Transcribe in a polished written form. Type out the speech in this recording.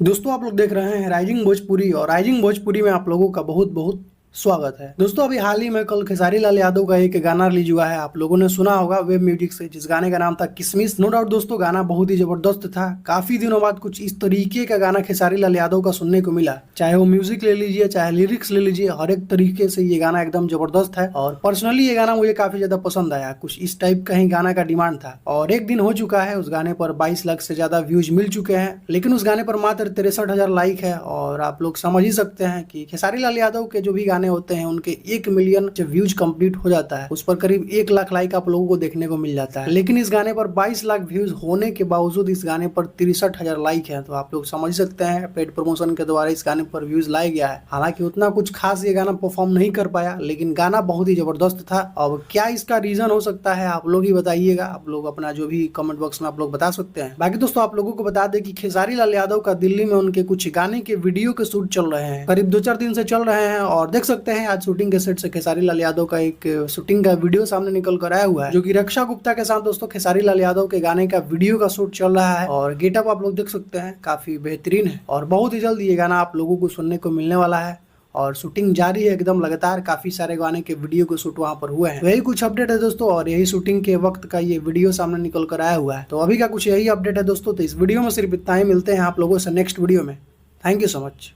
दोस्तों आप लोग देख रहे हैं राइजिंग भोजपुरी और राइजिंग भोजपुरी में आप लोगों का बहुत बहुत स्वागत है। दोस्तों अभी हाल ही में कल खेसारी लाल यादव का एक गाना रिलीज हुआ है, आप लोगों ने सुना होगा वेब म्यूजिक से, जिस गाने का नाम था किसमिस। नो डाउट दोस्तों गाना बहुत ही जबरदस्त था। काफी दिनों बाद कुछ इस तरीके का गाना खेसारी लाल यादव का सुनने को मिला, चाहे वो म्यूजिक ले लीजिए चाहे लिरिक्स ले लीजिए, हर एक तरीके से ये गाना एकदम जबरदस्त है। और पर्सनली ये गाना मुझे काफी ज्यादा पसंद आया। कुछ इस टाइप का ही गाना का डिमांड था और एक दिन हो चुका है, उस गाने पर 22 लाख से ज्यादा व्यूज मिल चुके हैं, लेकिन उस गाने पर मात्र 63,000 लाइक है। और आप लोग समझ ही सकते हैं कि खेसारी लाल यादव के जो भी गाने होते हैं उनके 1 मिलियन जब व्यूज कंप्लीट हो जाता है, उस पर करीब 1 लाख लाइक आप लोगों को देखने को मिल जाता है। लेकिन इस गाने पर 22 लाख व्यूज होने के बावजूद इस गाने पर 63,000 लाइक है, तो आप लोग समझ सकते हैं पेड प्रमोशन के द्वारा इस गाने पर व्यूज लाया गया है। हालांकि उतना कुछ खास ये गाना परफॉर्म नहीं कर पाया, लेकिन गाना बहुत ही जबरदस्त था। अब क्या इसका रीजन हो सकता है आप लोग ही बताइएगा, आप लोग अपना जो भी कमेंट बॉक्स में आप लोग बता सकते हैं। बाकी दोस्तों आप लोगों को बता दें कि खेसारी लाल यादव का दिल्ली में उनके कुछ गाने के वीडियो के शूट चल रहे हैं, करीब 2-4 दिन से चल रहे हैं। और देख सकते हैं आज शूटिंग के सेट से खेसारी लाल यादव का एक शूटिंग का वीडियो सामने निकल कर आया हुआ है, जो कि रक्षा गुप्ता के साथ दोस्तों खेसारी लाल यादव के गाने का वीडियो का शूट चल रहा है। और गेटअप आप लोग देख सकते हैं काफी बेहतरीन है और बहुत ही जल्द ये गाना आप लोगों को सुनने को मिलने वाला है। और शूटिंग जारी है एकदम लगातार, काफी सारे गाने के वीडियो के शूट वहां पर हुए हैं। यही कुछ अपडेट है दोस्तों, और यही शूटिंग के वक्त का ये वीडियो सामने निकल कर आया हुआ है। तो अभी का कुछ यही अपडेट है दोस्तों, तो इस वीडियो में सिर्फ इतना ही। मिलते हैं आप लोगों से नेक्स्ट वीडियो में। Thank you so much.